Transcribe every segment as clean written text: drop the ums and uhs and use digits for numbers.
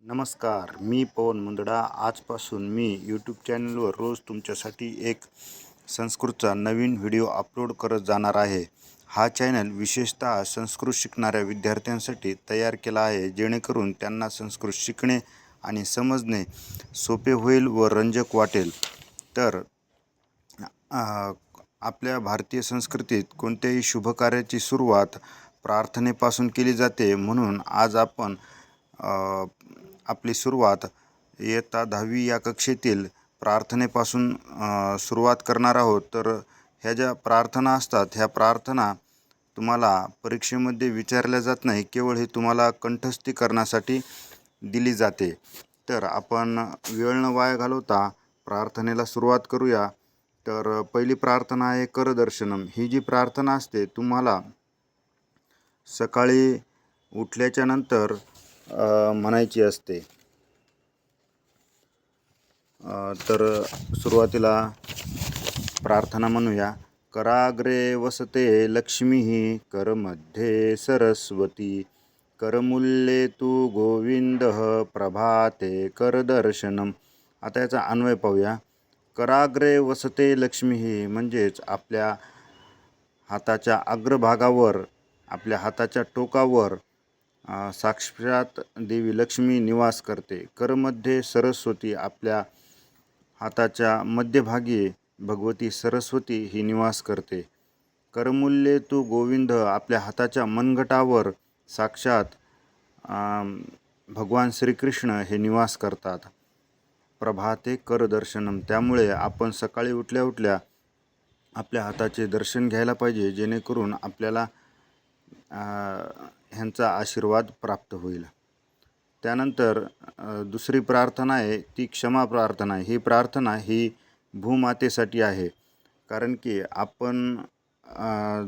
नमस्कार, मी पवन मुंदडा. आजपासून मी यूट्यूब चॅनलवर रोज तुमच्यासाठी एक संस्कृतचा नवीन व्हिडिओ अपलोड करत जाणार आहे. हा चॅनल विशेषतः संस्कृत शिकणाऱ्या विद्यार्थ्यांसाठी तयार केला आहे, जेणेकरून त्यांना संस्कृत शिकणे आणि समजणे सोपे होईल व रंजक वाटेल. तर आपल्या भारतीय संस्कृतीत कोणत्याही शुभकार्याची सुरुवात प्रार्थनेपासून केली जाते. म्हणून आज आपण आपली सुरुवात इयत्ता 10वी या कक्षेतील प्रार्थनेपासून सुरुवात करणार आहोत. तर ह्या ज्या प्रार्थना असतात, ह्या प्रार्थना तुम्हाला परीक्षेमध्ये विचारल्या जात नाही, केवळ हे तुम्हाला कंठस्थी करण्यासाठी दिली जाते. तर आपण वेळ न वाया घालवता प्रार्थनेला सुरुवात करूया. तर पहिली प्रार्थना आहे करदर्शनम. ही जी प्रार्थना असते, तुम्हाला सकाळी उठल्याच्या नंतर म्हणायची असते. तर सुरुवातीला प्रार्थना म्हणूया. कराग्रे वसते लक्ष्मी, करमध्ये सरस्वती, करमूल्ये तू गोविंद, प्रभाते करदर्शनम. आता याचा अन्वय पाहूया. कराग्रे वसते लक्ष्मी म्हणजेच आपल्या हाताच्या अग्रभागावर, आपल्या हाताच्या टोकावर साक्षात देवी लक्ष्मी निवास करते. करमध्ये सरस्वती, आपल्या हाताच्या मध्यभागी भगवती सरस्वती ही निवास करते. करमूल्ये तू गोविंद, आपल्या हाताच्या मनगटावर साक्षात भगवान श्रीकृष्ण हे निवास करतात. प्रभाते करदर्शनम, त्यामुळे आपण सकाळी उठल्या उठल्या आपल्या हाताचे दर्शन घ्यायला पाहिजे, जेणेकरून आपल्याला ह्यांचा आशीर्वाद प्राप्त होईल. त्यानंतर दुसरी प्रार्थना आहे ती क्षमा प्रार्थना आहे. ही प्रार्थना ही भूमातेसाठी आहे. कारण की आपण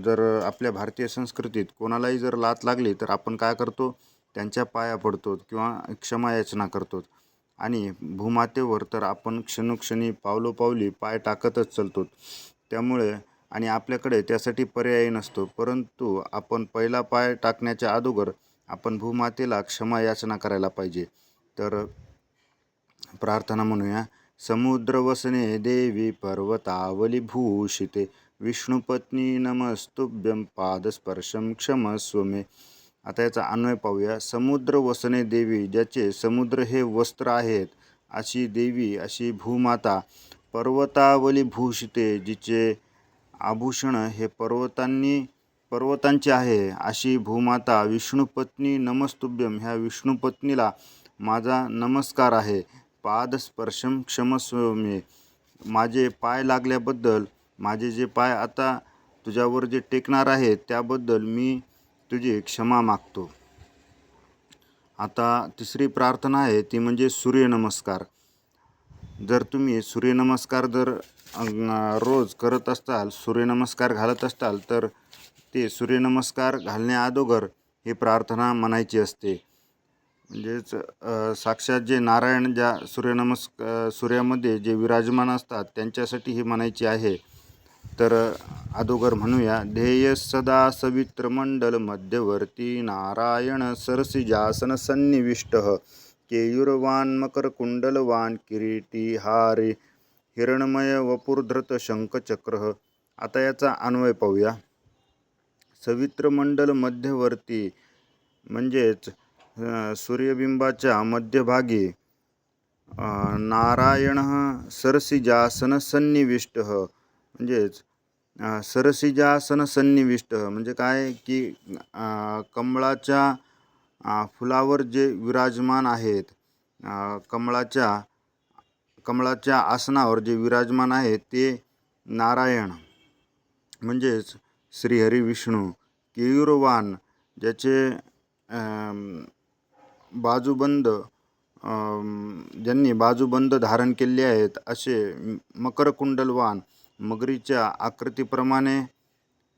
जर आपल्या भारतीय संस्कृतीत कोणालाही जर लात लागली तर आपण काय करतो, त्यांच्या पाया पडतो किंवा क्षमा याचना करतो. आणि भूमातेवर तर आपण क्षणोक्षणी पावलोपावली पाय टाकतच चालतो. त्यामुळे आणि आपल्याकडे त्यासाठी पर्याय नसतो, परंतु आपण पहिला पाय टाकण्याच्या अगोदर आपण भूमातेला क्षमा याचना करायला पाहिजे. तर प्रार्थना म्हणूया. समुद्रवसने देवी, पर्वतावली भूषिते, विष्णुपत्नी नमस्तुभ्यं, पादस्पर्शम क्षमस्व मे. आता याचा अन्वय पाहूया. समुद्र वसने देवी, ज्याचे समुद्र हे वस्त्र आहेत अशी देवी, अशी भूमाता. पर्वतावली भूषिते, जिचे आभूषण हे पर्वतांचे आहे अशी भूमाता. विष्णुपत्नी नमस्तुभ्यम, ह्या विष्णुपत्नीला माझा नमस्कार आहे. पादस्पर्शम क्षमस्व मे, माझे पाय लागल्याबद्दल, माझे जे पाय आता तुझ्यावर जे टेकणार आहेत त्याबद्दल मी तुझी क्षमा मागतो. आता तिसरी प्रार्थना आहे ती म्हणजे सूर्यनमस्कार. जर तुम्ही सूर्यनमस्कार जर रोज करत असताल, सूर्यनमस्कार घालत असताल, तर ते सूर्यनमस्कार घालण्या अगोदर ही प्रार्थना म्हणायची असते. म्हणजेच साक्षात जे नारायण ज्या सूर्यामध्ये जे विराजमान असतात त्यांच्यासाठी ही म्हणायची आहे. तर अगोदर म्हणूया. ध्येय सदा सवित्रमंडल मध्यवर्ती, नारायण सरसिजासन सन्निविष्टः, केयूरवान मकरकुंडलवान, किरीटी हारे, हिरणमय वपुर्धृत शंखचक्र. आता याचा अन्वय पाहूया. सवित्रमंडल मध्यवर्ती म्हणजेच सूर्यबिंबाच्या मध्यभागी, नारायण सरसिजासन सन्निविष्ट, म्हणजेच सरसिजासन सन्निविष्ट म्हणजे काय की कमळाच्या फुलावर जे विराजमान आहेत, कमळाच्या आसनावर जे विराजमान आहेत ते नारायण म्हणजेच श्रीहरी विष्णू. केयूरवान, ज्याचे ज्यांनी बाजूबंद धारण केले आहेत असे. मकरकुंडलवान, मगरीच्या आकृतीप्रमाणे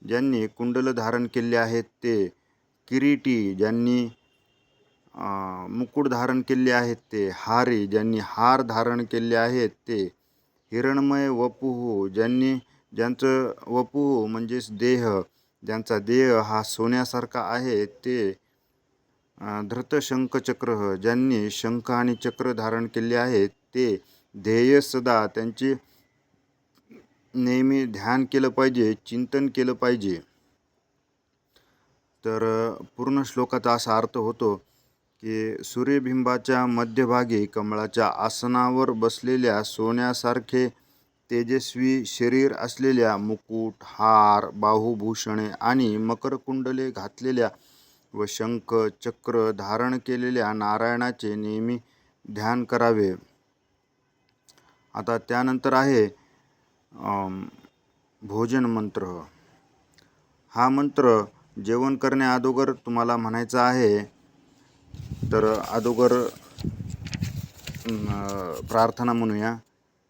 ज्यांनी कुंडल धारण केले आहेत ते. किरीटी, ज्यांनी मुकुट धारण केले आहेत ते. हारी, ज्यांनी हार धारण केले आहेत ते. हिरणमय वपुः, ज्यांचं वपुः म्हणजेच देह, ज्यांचा देह हा सोन्यासारखा आहे ते. धृत शंख चक्र, ज्यांनी शंख आणि चक्र धारण केले आहेत ते ध्येय सदा त्यांचे नेहमी ध्यान केलं पाहिजे, चिंतन केलं पाहिजे. तर पूर्ण श्लोकाचा असा अर्थ होतो की सूर्यबिंबाच्या मध्यभागी कमळाच्या आसनावर बसलेल्या सोन्यासारखे तेजस्वी शरीर असलेल्या मुकुट, हार, बाहुभूषणे आणि मकरकुंडले घातलेल्या व शंख चक्र धारण केलेल्या नारायणाचे नेहमी ध्यान करावे. आता त्यानंतर आहे भोजन मंत्र. हा मंत्र जेवण करण्या अगोदर तुम्हाला म्हणायचा आहे. तर अगोदर प्रार्थना म्हणूया.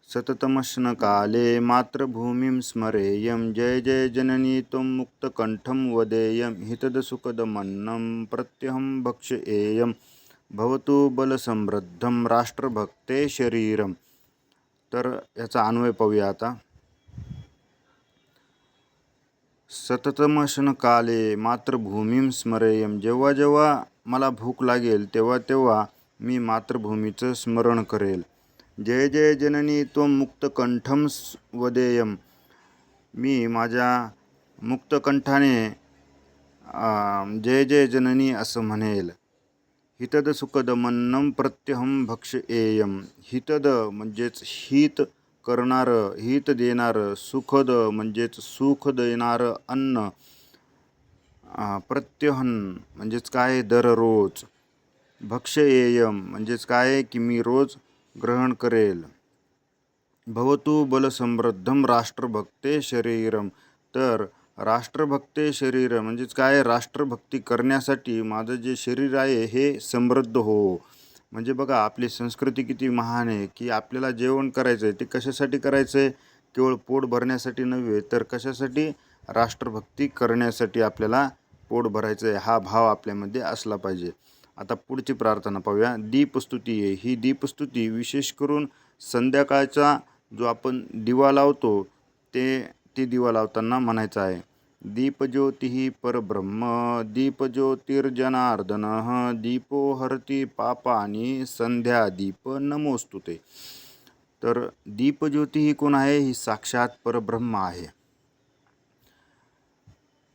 सततमश्न काले मातृभूमिं स्मरेयं जय जय जननी त्वं मुक्तकंठं वदेयं हितदसुखदमन्नं प्रत्यहं भक्षयेयं भवतु बलसमृद्धं राष्ट्रभक्ते शरीरम. तर याचा अन्वय पाहूया आता. सततमश्न काले मातृभूमिं स्मरेयं, जेव्हा जेव्हा मला भूक लागेल तेव्हा तेव्हा मी मातृभूमीचं स्मरण करेल. जय जय जननी त्वं मुक्तकंठं वदेयं, मी माझ्या मुक्तकंठाने जय जय जननी असं म्हणेल. हितद सुखदमन्नं प्रत्यहं भक्षयेयं, हितद म्हणजेच हित करणारं, हित देणारं, सुखद म्हणजेच सुख देणारं अन्न, प्रत्यहन म्हणजेच काय, दररोज, भक्षयेयं म्हणजेच काय की मी रोज ग्रहण करेल. भवतु बलसमृद्धं राष्ट्रभक्ते शरीरम, तर राष्ट्रभक्ते शरीर म्हणजेच काय, राष्ट्रभक्ती करण्यासाठी माझं जे शरीर आहे हे समृद्ध हो. म्हणजे बघा आपली संस्कृती किती महान आहे की आपल्याला जेवण करायचं आहे ते कशासाठी करायचं आहे, केवळ पोट भरण्यासाठी नव्हे तर कशासाठी, राष्ट्रभक्ती करण्यासाठी आपल्याला पोट भरायचं आहे हा भाव आपल्यामध्ये असला पाहिजे. आता पुढची प्रार्थना पाहूया. दीपस्तुती आहे. ही दीपस्तुती विशेष करून संध्याकाळचा जो आपण दिवा लावतो ते दिवा लावताना म्हणायचं आहे. दीपज्योतिः परब्रह्म दीपज्योतिर्जनार्दन दीपो हरति पापानि संध्यादीप नमोस्तुते. तर दीपज्योती ही कोण आहे, ही साक्षात परब्रह्म आहे.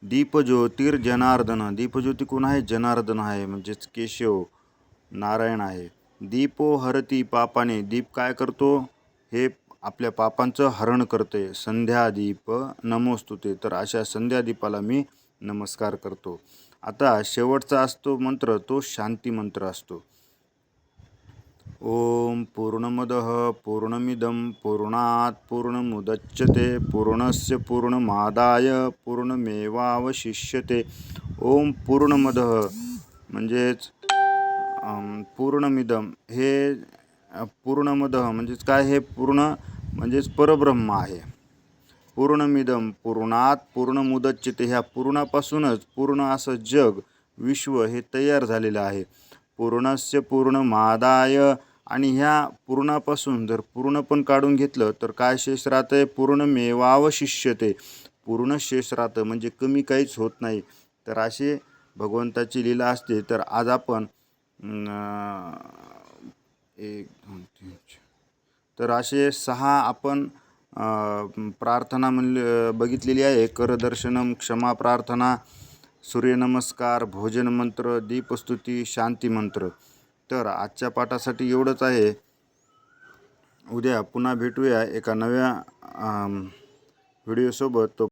दीपज्योतिर्जनार्दन, दीपज्योती कोण आहे, जनार्दन आहे म्हणजेच केशव नारायण आहे. दीपो हरति पापाने, दीप काय करतो, हे आपल्या पापांचं हरण करते. संध्यादीप नमोस्तुते, तर अशा संध्यादीपाला मी नमस्कार करतो. आता शेवटचा असतो मंत्र तो शांती मंत्र असतो. ओम पूर्णमदः पूर्णमिदं पूर्णात् पूर्णमुदच्यते पूर्णस्य पूर्णमादाय पूर्णमेवावशिष्यते. ओम पूर्णमदः म्हणजेच पूर्णमिदं, हे पूर्णमदः म्हणजेच काय, हे पूर्ण म्हणजेच परब्रह्म आहे. पूर्णमिदं पूर्णात पूर्णमुदच्यते, ह्या पूर्णापासूनच पूर्ण असं जग विश्व हे तयार झालेलं आहे. पूर्णस्य पूर्णमादाय, आणि ह्या पूर्णापासून जर पूर्ण पण काढून घेतलं तर काय शेष राहतं आहे, पूर्णमेवावशिष्यते, पूर्ण शेष राहतं म्हणजे कमी काहीच होत नाही. तर असे भगवंताची लीला असते. तर आज आपण 1 2 3 तर असे 6 आपण प्रार्थना बघितलेली आहे. करदर्शनम, क्षमा प्रार्थना, सूर्यनमस्कार, भोजन मंत्र, दीपस्तुती, शांती मंत्र. तर आजच्या पाठासाठी एवढंच आहे. उद्या पुन्हा भेटूया एका नव्या व्हिडिओसोबत. तो